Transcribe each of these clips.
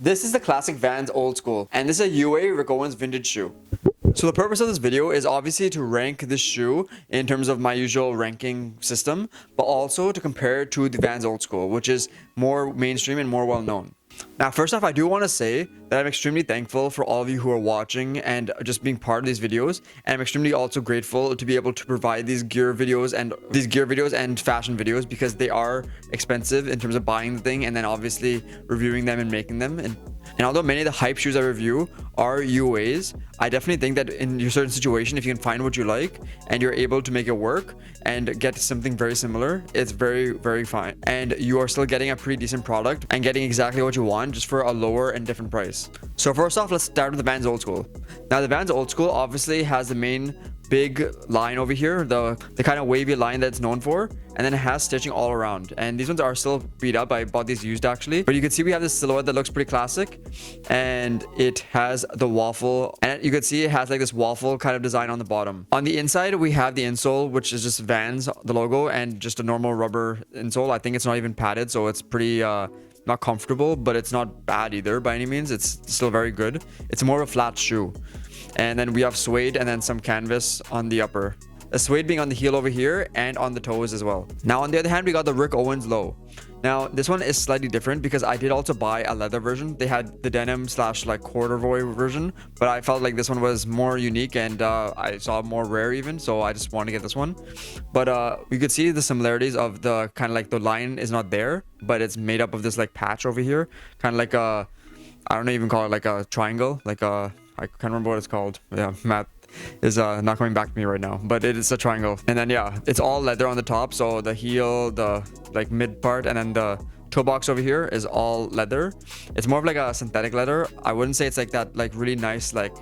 This is the classic Vans Old School, and this is a UA Rick Owens vintage shoe. So the purpose of this video is obviously to rank this shoe in terms of my usual ranking system, but also to compare it to the Vans Old School, which is more mainstream and more well known. Now, first off, I do want to say that I'm extremely thankful for all of you who are watching and just being part of these videos. And I'm extremely also grateful to be able to provide these gear videos and fashion videos, because they are expensive in terms of buying the thing and then obviously reviewing them and making them. And although many of the hype shoes I review are UAs, I definitely think that in your certain situation, if you can find what you like and you're able to make it work and get something very similar, it's very, very fine. And you are still getting a pretty decent product and getting exactly what you want just for a lower and different price. So first off, let's start with the Vans Old School. Now, the Vans Old School obviously has the main big line over here, the kind of wavy line that's known for, and then it has stitching all around. And these ones are still beat up. I bought these used actually, but you can see we have this silhouette that looks pretty classic, and it has the waffle, and you can see it has like this waffle kind of design on the bottom. On the inside, we have the insole, which is just Vans, the logo, and just a normal rubber insole. I think it's not even padded, so it's pretty not comfortable, but it's not bad either by any means. It's still very good. It's more of a flat shoe. And then we have suede and then some canvas on the upper. The suede being on the heel over here and on the toes as well. Now, on the other hand, we got the Rick Owens low. Now, this one is slightly different because I did also buy a leather version. They had the denim / like corduroy version, but I felt like this one was more unique and I saw more rare even, so I just wanted to get this one. But you could see the similarities of the kind of like the line is not there, but it's made up of this like patch over here, kind of like a, I don't even call it like a triangle, like a, I can't remember what it's called. Yeah, math is not coming back to me right now, but it is a triangle. And then yeah, it's all leather on the top, so the heel, the like mid part, and then the toe box over here is all leather. It's more of like a synthetic leather. I wouldn't say it's like that like really nice like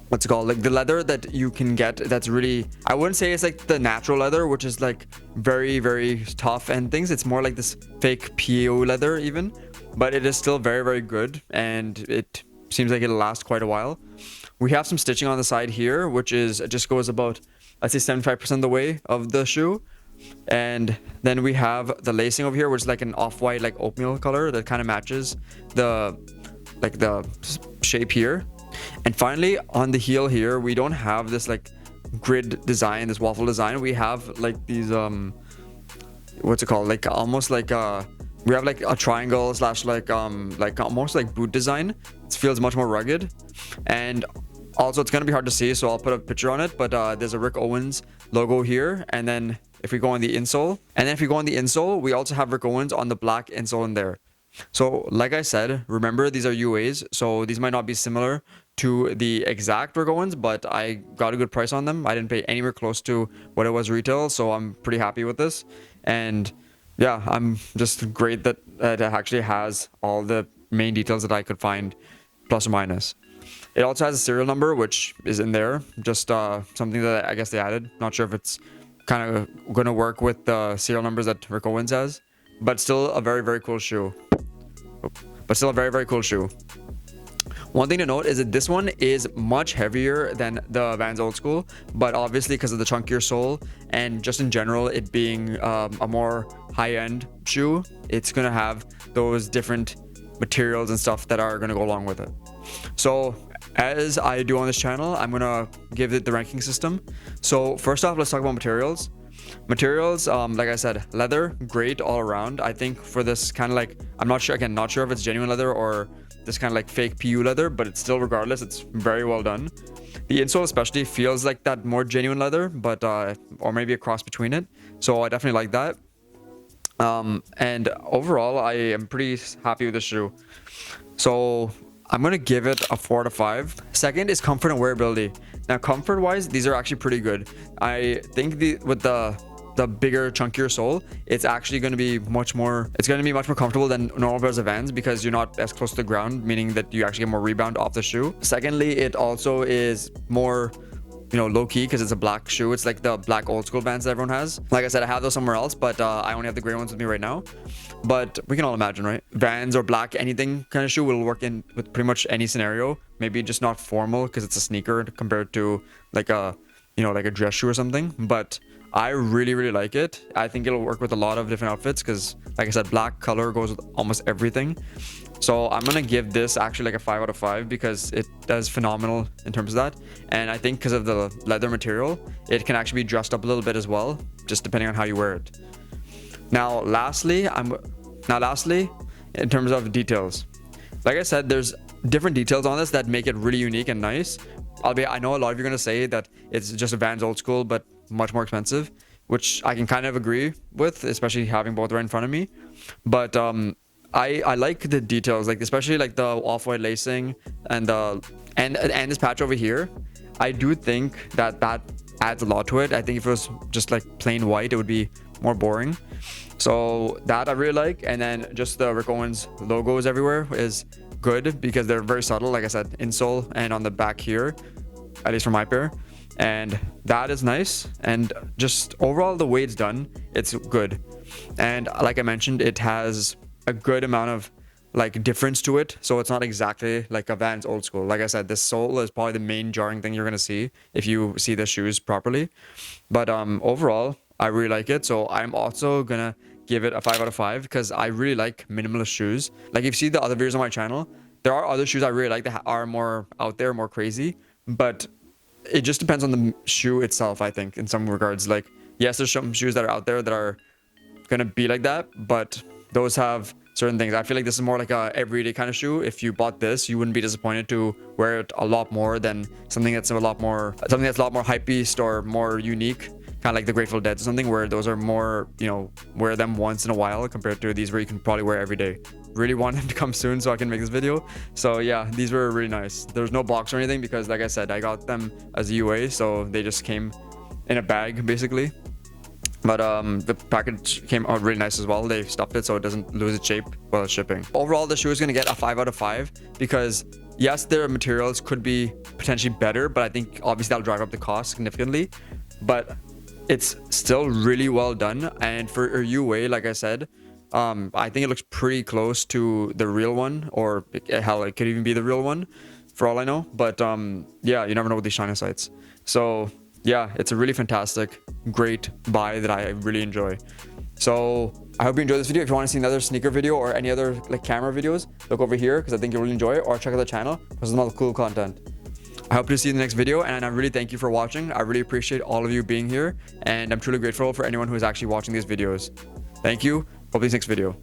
what's it called, like the leather that you can get that's really, I wouldn't say it's like the natural leather, which is like very, very tough and things. It's more like this fake PAO leather even, but it is still very, very good, and it seems like it'll last quite a while. We have some stitching on the side here, which is, it just goes about, I'd say 75% of the way of the shoe. And then we have the lacing over here, which is like an off-white, like oatmeal color that kind of matches the shape here. And finally, on the heel here, we don't have this like grid design, this waffle design. We have like these what's it called, like almost like we have like a triangle / like almost like boot design. It feels much more rugged, and also it's gonna be hard to see, so I'll put a picture on it. But there's a Rick Owens logo here, and then if we go on the insole, we also have Rick Owens on the black insole in there. So like I said, remember these are UAs, so these might not be similar to the exact Rick Owens, but I got a good price on them. I didn't pay anywhere close to what it was retail, so I'm pretty happy with this. And yeah, I'm just great that it actually has all the main details that I could find, plus or minus. It also has a serial number, which is in there, just something that I guess they added. Not sure if it's kind of going to work with the serial numbers that Rick Owens has, but still a very, very cool shoe. One thing to note is that this one is much heavier than the Vans Old School, but obviously because of the chunkier sole and just in general it being a more high-end shoe, it's gonna have those different materials and stuff that are gonna go along with it. So as I do on this channel, I'm gonna give it the ranking system. So first off, let's talk about materials. Like I said, leather, great all around. I think for this kind of like, I'm not sure, again, not sure if it's genuine leather or this kind of like fake PU leather, but it's still, regardless, it's very well done. The insole especially feels like that more genuine leather, but or maybe a cross between it. So I definitely like that. And overall, I am pretty happy with the shoe. So I'm gonna give it a 4 out of 5. Second is comfort and wearability. Now, comfort wise, these are actually pretty good. I think with the bigger, chunkier sole, it's actually going to be much more comfortable than normal pairs of Vans, because you're not as close to the ground, meaning that you actually get more rebound off the shoe. Secondly, it also is more, you know, low key because it's a black shoe. It's like the black Old School Vans that everyone has. Like I said, I have those somewhere else, but I only have the gray ones with me right now. But we can all imagine, right? Vans or black, anything kind of shoe will work in with pretty much any scenario. Maybe just not formal because it's a sneaker compared to like a, you know, like a dress shoe or something. But I really like it. I think it'll work with a lot of different outfits because, like I said, black color goes with almost everything. So I'm gonna give this actually like a 5 out of 5 because it does phenomenal in terms of that. And I think because of the leather material, it can actually be dressed up a little bit as well, just depending on how you wear it. Now lastly, in terms of details, like I said, there's different details on this that make it really unique and nice. Albeit I know a lot of you are gonna say that it's just a Vans Old Skool but much more expensive, which I can kind of agree with, especially having both right in front of me. But I like the details, like especially like the off-white lacing and this patch over here. I do think that adds a lot to it. I think if it was just like plain white, it would be more boring. So that I really like. And then just the Rick Owens logos everywhere is good because they're very subtle, like I said, insole and on the back here, at least for my pair. And that is nice. And just overall, the way it's done, it's good. And like I mentioned, it has a good amount of like difference to it, so it's not exactly like a Vans Old Skool. Like I said, this sole is probably the main jarring thing you're gonna see if you see the shoes properly. But overall, I really like it. So I'm also gonna give it a 5 out of 5 because I really like minimalist shoes. Like if you see the other videos on my channel, there are other shoes I really like that are more out there, more crazy, but it just depends on the shoe itself. I think in some regards, like yes, there's some shoes that are out there that are gonna be like that, but those have certain things. I feel like this is more like a everyday kind of shoe. If you bought this, you wouldn't be disappointed to wear it a lot more than something that's a lot more hypebeast or more unique, kind of like the Grateful Dead or something, where those are more, you know, wear them once in a while compared to these where you can probably wear every day. Really want them to come soon so I can make this video. So yeah, these were really nice. There's no box or anything because like I said, I got them as a UA, so they just came in a bag basically. But the package came out really nice as well. They stuffed it so it doesn't lose its shape while it's shipping. Overall, the shoe is going to get a 5 out of 5 because yes, their materials could be potentially better, but I think obviously that'll drive up the cost significantly. But it's still really well done. And for a UA, like I said, I think it looks pretty close to the real one, or hell, it could even be the real one for all I know. But yeah, you never know with these China sites. So yeah, it's a really fantastic, great buy that I really enjoy. So I hope you enjoyed this video. If you want to see another sneaker video or any other like camera videos, look over here because I think you'll really enjoy it, or check out the channel because there's a lot of cool content. I hope to see you in the next video, and I really thank you for watching. I really appreciate all of you being here, and I'm truly grateful for anyone who is actually watching these videos. Thank you. Hope to see you next video.